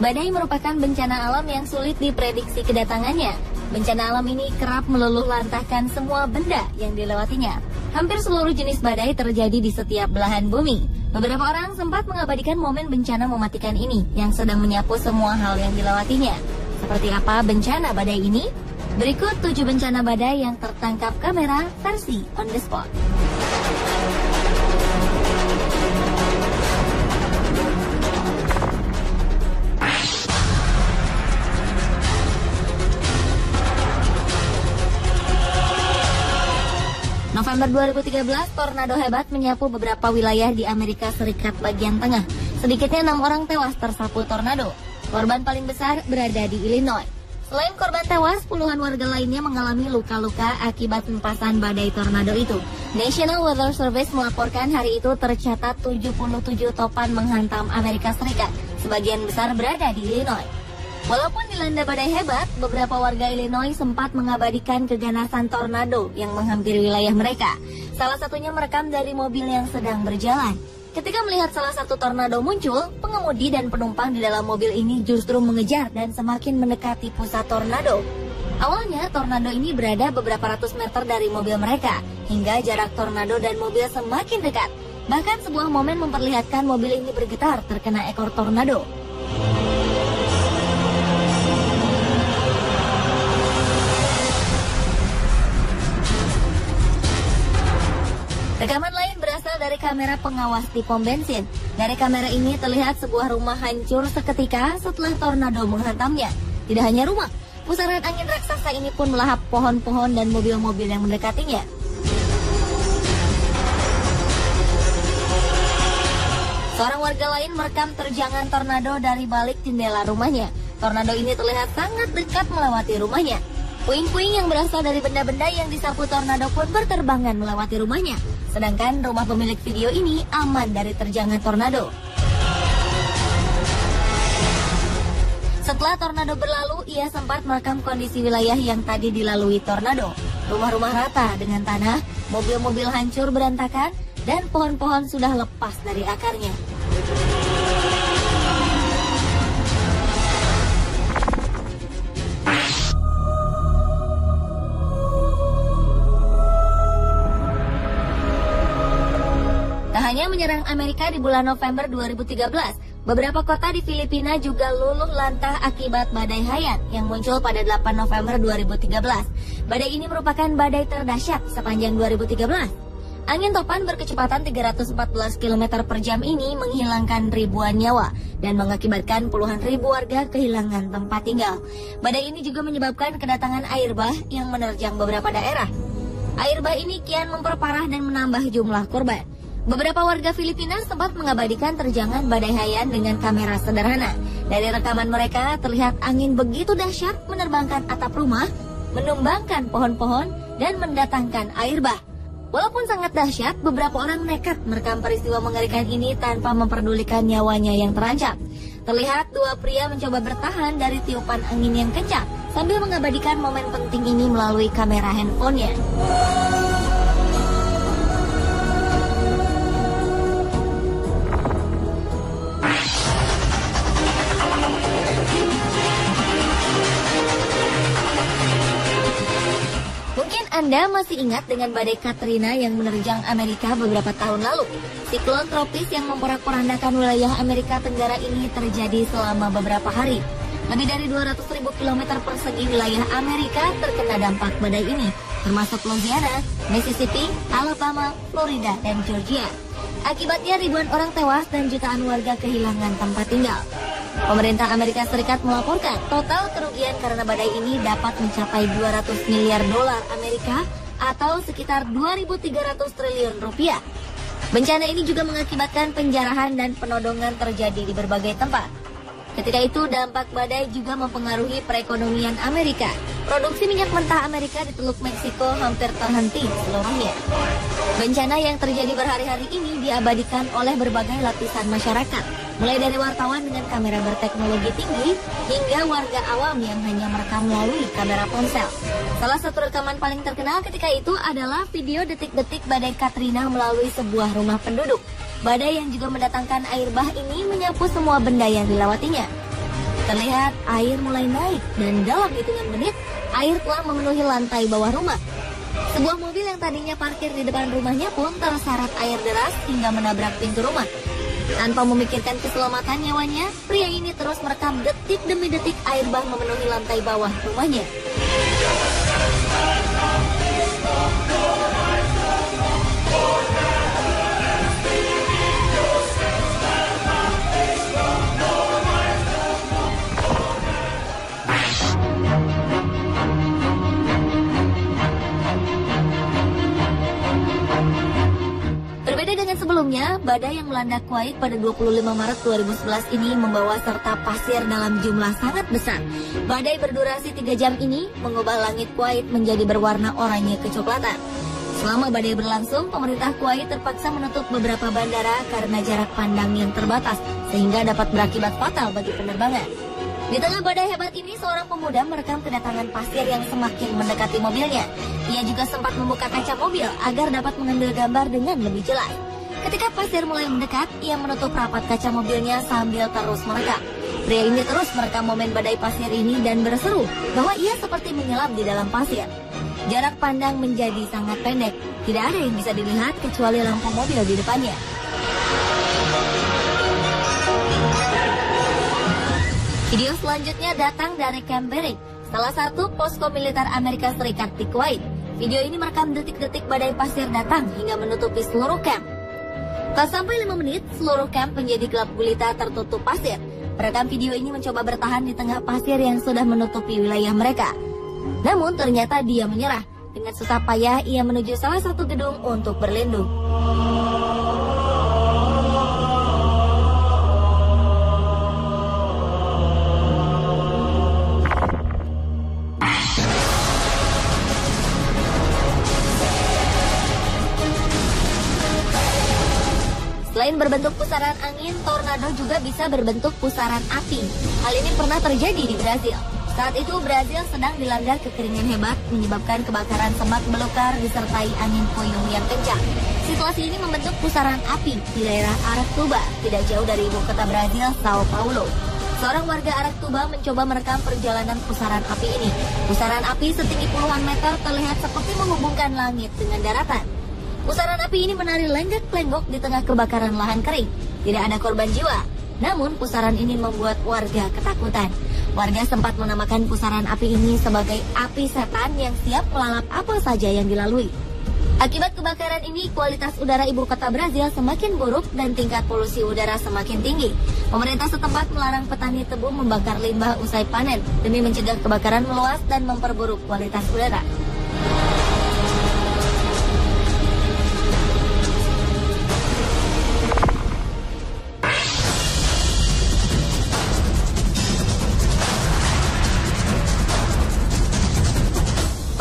Badai merupakan bencana alam yang sulit diprediksi kedatangannya. Bencana alam ini kerap meluluh lantahkan semua benda yang dilewatinya. Hampir seluruh jenis badai terjadi di setiap belahan bumi. Beberapa orang sempat mengabadikan momen bencana mematikan ini yang sedang menyapu semua hal yang dilewatinya. Seperti apa bencana badai ini? Berikut 7 bencana badai yang tertangkap kamera versi on the spot. November 2013, tornado hebat menyapu beberapa wilayah di Amerika Serikat bagian tengah. Sedikitnya 6 orang tewas tersapu tornado. Korban paling besar berada di Illinois. Selain korban tewas, puluhan warga lainnya mengalami luka-luka akibat hempasan badai tornado itu. National Weather Service melaporkan hari itu tercatat 77 topan menghantam Amerika Serikat. Sebagian besar berada di Illinois. Walaupun dilanda badai hebat, beberapa warga Illinois sempat mengabadikan keganasan tornado yang menghampiri wilayah mereka. Salah satunya merekam dari mobil yang sedang berjalan. Ketika melihat salah satu tornado muncul, pengemudi dan penumpang di dalam mobil ini justru mengejar dan semakin mendekati pusat tornado. Awalnya, tornado ini berada beberapa ratus meter dari mobil mereka, hingga jarak tornado dan mobil semakin dekat. Bahkan sebuah momen memperlihatkan mobil ini bergetar terkena ekor tornado. Rekaman lain berasal dari kamera pengawas di pom bensin. Dari kamera ini terlihat sebuah rumah hancur seketika setelah tornado menghantamnya. Tidak hanya rumah, pusaran angin raksasa ini pun melahap pohon-pohon dan mobil-mobil yang mendekatinya. Seorang warga lain merekam terjangan tornado dari balik jendela rumahnya. Tornado ini terlihat sangat dekat melewati rumahnya. Puing-puing yang berasal dari benda-benda yang disapu tornado pun berterbangan melewati rumahnya. Sedangkan rumah pemilik video ini aman dari terjangan tornado. Setelah tornado berlalu, ia sempat merekam kondisi wilayah yang tadi dilalui tornado. Rumah-rumah rata dengan tanah, mobil-mobil hancur berantakan, dan pohon-pohon sudah lepas dari akarnya. Hanya menyerang Amerika di bulan November 2013, beberapa kota di Filipina juga luluh lantah akibat badai Haiyan yang muncul pada 8 November 2013. Badai ini merupakan badai terdahsyat sepanjang 2013. Angin topan berkecepatan 314 km per jam ini menghilangkan ribuan nyawa dan mengakibatkan puluhan ribu warga kehilangan tempat tinggal. Badai ini juga menyebabkan kedatangan air bah yang menerjang beberapa daerah. Air bah ini kian memperparah dan menambah jumlah korban. Beberapa warga Filipina sempat mengabadikan terjangan badai Haiyan dengan kamera sederhana. Dari rekaman mereka terlihat angin begitu dahsyat menerbangkan atap rumah, menumbangkan pohon-pohon, dan mendatangkan air bah. Walaupun sangat dahsyat, beberapa orang nekat merekam peristiwa mengerikan ini tanpa memperdulikan nyawanya yang terancam. Terlihat dua pria mencoba bertahan dari tiupan angin yang kencang sambil mengabadikan momen penting ini melalui kamera handphonenya. Anda masih ingat dengan badai Katrina yang menerjang Amerika beberapa tahun lalu? Siklon tropis yang memporak-porandakan wilayah Amerika Tenggara ini terjadi selama beberapa hari. Lebih dari 200.000 km persegi wilayah Amerika terkena dampak badai ini, termasuk Louisiana, Mississippi, Alabama, Florida, dan Georgia. Akibatnya ribuan orang tewas dan jutaan warga kehilangan tempat tinggal. Pemerintah Amerika Serikat melaporkan total kerugian karena badai ini dapat mencapai 200 miliar dolar Amerika atau sekitar 2.300 triliun rupiah. Bencana ini juga mengakibatkan penjarahan dan penodongan terjadi di berbagai tempat. Ketika itu dampak badai juga mempengaruhi perekonomian Amerika. Produksi minyak mentah Amerika di Teluk Meksiko hampir terhenti seluruhnya. Bencana yang terjadi berhari-hari ini diabadikan oleh berbagai lapisan masyarakat, mulai dari wartawan dengan kamera berteknologi tinggi hingga warga awam yang hanya merekam melalui kamera ponsel. Salah satu rekaman paling terkenal ketika itu adalah video detik-detik badai Katrina melalui sebuah rumah penduduk. Badai yang juga mendatangkan air bah ini menyapu semua benda yang dilewatinya. Terlihat air mulai naik dan dalam hitungan menit, air telah memenuhi lantai bawah rumah. Sebuah mobil yang tadinya parkir di depan rumahnya pun terseret air deras hingga menabrak pintu rumah. Tanpa memikirkan keselamatan nyawanya, pria ini terus merekam detik demi detik air bah memenuhi lantai bawah rumahnya. Berbeda dengan sebelumnya, badai yang melanda Kuwait pada 25 Maret 2011 ini membawa serta pasir dalam jumlah sangat besar. Badai berdurasi 3 jam ini mengubah langit Kuwait menjadi berwarna oranye kecoklatan. Selama badai berlangsung, pemerintah Kuwait terpaksa menutup beberapa bandara karena jarak pandang yang terbatas, sehingga dapat berakibat fatal bagi penerbangan. Di tengah badai hebat ini, seorang pemuda merekam kedatangan pasir yang semakin mendekati mobilnya. Ia juga sempat membuka kaca mobil agar dapat mengambil gambar dengan lebih jelas. Ketika pasir mulai mendekat, ia menutup rapat kaca mobilnya sambil terus merekam. Pria ini terus merekam momen badai pasir ini dan berseru bahwa ia seperti menyelam di dalam pasir. Jarak pandang menjadi sangat pendek. Tidak ada yang bisa dilihat kecuali lampu mobil di depannya. Video selanjutnya datang dari Camp Berry, salah satu posko militer Amerika Serikat di Kuwait. Video ini merekam detik-detik badai pasir datang hingga menutupi seluruh camp. Tak sampai 5 menit, seluruh camp menjadi gelap gulita tertutup pasir. Perekam video ini mencoba bertahan di tengah pasir yang sudah menutupi wilayah mereka. Namun ternyata dia menyerah. Dengan susah payah, ia menuju salah satu gedung untuk berlindung. Selain berbentuk pusaran angin, tornado juga bisa berbentuk pusaran api. Hal ini pernah terjadi di Brazil. Saat itu Brazil sedang dilanda kekeringan hebat menyebabkan kebakaran semak belukar disertai angin puyuh yang kencang. Situasi ini membentuk pusaran api di daerah Aratuba, tidak jauh dari ibu kota Brazil, Sao Paulo. Seorang warga Aratuba mencoba merekam perjalanan pusaran api ini. Pusaran api setinggi puluhan meter terlihat seperti menghubungkan langit dengan daratan. Pusaran api ini menari lenggak-lenggok di tengah kebakaran lahan kering. Tidak ada korban jiwa. Namun pusaran ini membuat warga ketakutan. Warga sempat menamakan pusaran api ini sebagai api setan yang siap melalap apa saja yang dilalui. Akibat kebakaran ini, kualitas udara ibu kota Brazil semakin buruk dan tingkat polusi udara semakin tinggi. Pemerintah setempat melarang petani tebu membakar limbah usai panen demi mencegah kebakaran meluas dan memperburuk kualitas udara.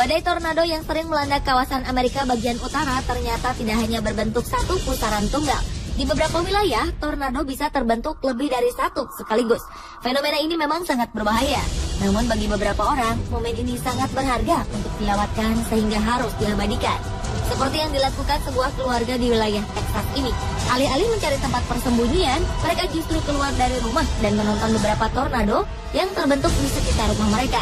Badai tornado yang sering melanda kawasan Amerika bagian utara ternyata tidak hanya berbentuk satu pusaran tunggal. Di beberapa wilayah, tornado bisa terbentuk lebih dari satu sekaligus. Fenomena ini memang sangat berbahaya. Namun bagi beberapa orang, momen ini sangat berharga untuk dilewatkan sehingga harus diabadikan. Seperti yang dilakukan sebuah keluarga di wilayah Texas ini. Alih-alih mencari tempat persembunyian, mereka justru keluar dari rumah dan menonton beberapa tornado yang terbentuk di sekitar rumah mereka.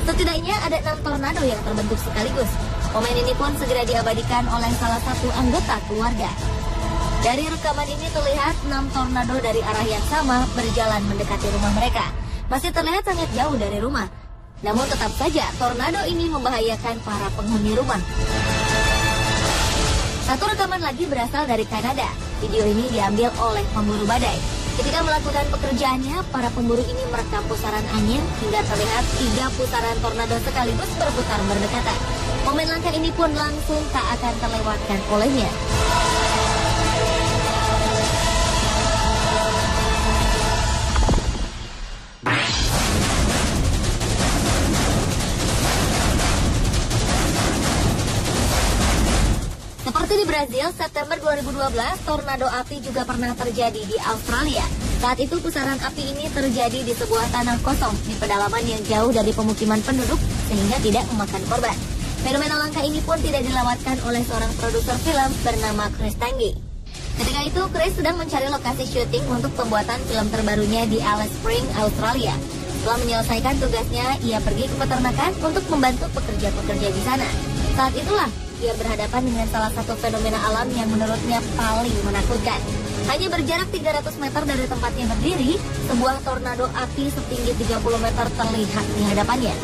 Setidaknya ada 6 tornado yang terbentuk sekaligus. Momen ini pun segera diabadikan oleh salah satu anggota keluarga. Dari rekaman ini terlihat 6 tornado dari arah yang sama berjalan mendekati rumah mereka. Masih terlihat sangat jauh dari rumah. Namun tetap saja tornado ini membahayakan para penghuni rumah. Satu rekaman lagi berasal dari Kanada. Video ini diambil oleh pemburu badai. Ketika melakukan pekerjaannya, para pemburu ini merekam pusaran angin hingga terlihat 3 pusaran tornado sekaligus berputar berdekatan. Momen langka ini pun langsung tak akan terlewatkan olehnya. Seperti di Brazil, September 2012, tornado api juga pernah terjadi di Australia. Saat itu pusaran api ini terjadi di sebuah tanah kosong di pedalaman yang jauh dari pemukiman penduduk sehingga tidak memakan korban. Fenomena langka ini pun tidak dilewatkan oleh seorang produser film bernama Chris Tange. Ketika itu, Chris sedang mencari lokasi syuting untuk pembuatan film terbarunya di Alice Springs, Australia. Setelah menyelesaikan tugasnya, ia pergi ke peternakan untuk membantu pekerja-pekerja di sana. Saat itulah, ia berhadapan dengan salah satu fenomena alam yang menurutnya paling menakutkan. Hanya berjarak 300 meter dari tempatnya berdiri, sebuah tornado api setinggi 30 meter terlihat di hadapannya.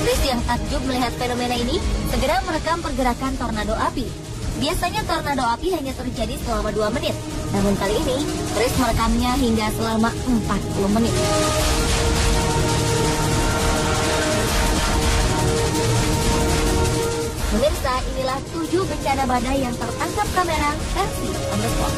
Chris yang takjub melihat fenomena ini, segera merekam pergerakan tornado api. Biasanya tornado api hanya terjadi selama 2 menit, namun kali ini Chris merekamnya hingga selama 40 menit. Pemirsa, inilah 7 bencana badai yang tertangkap kamera versi on the spot.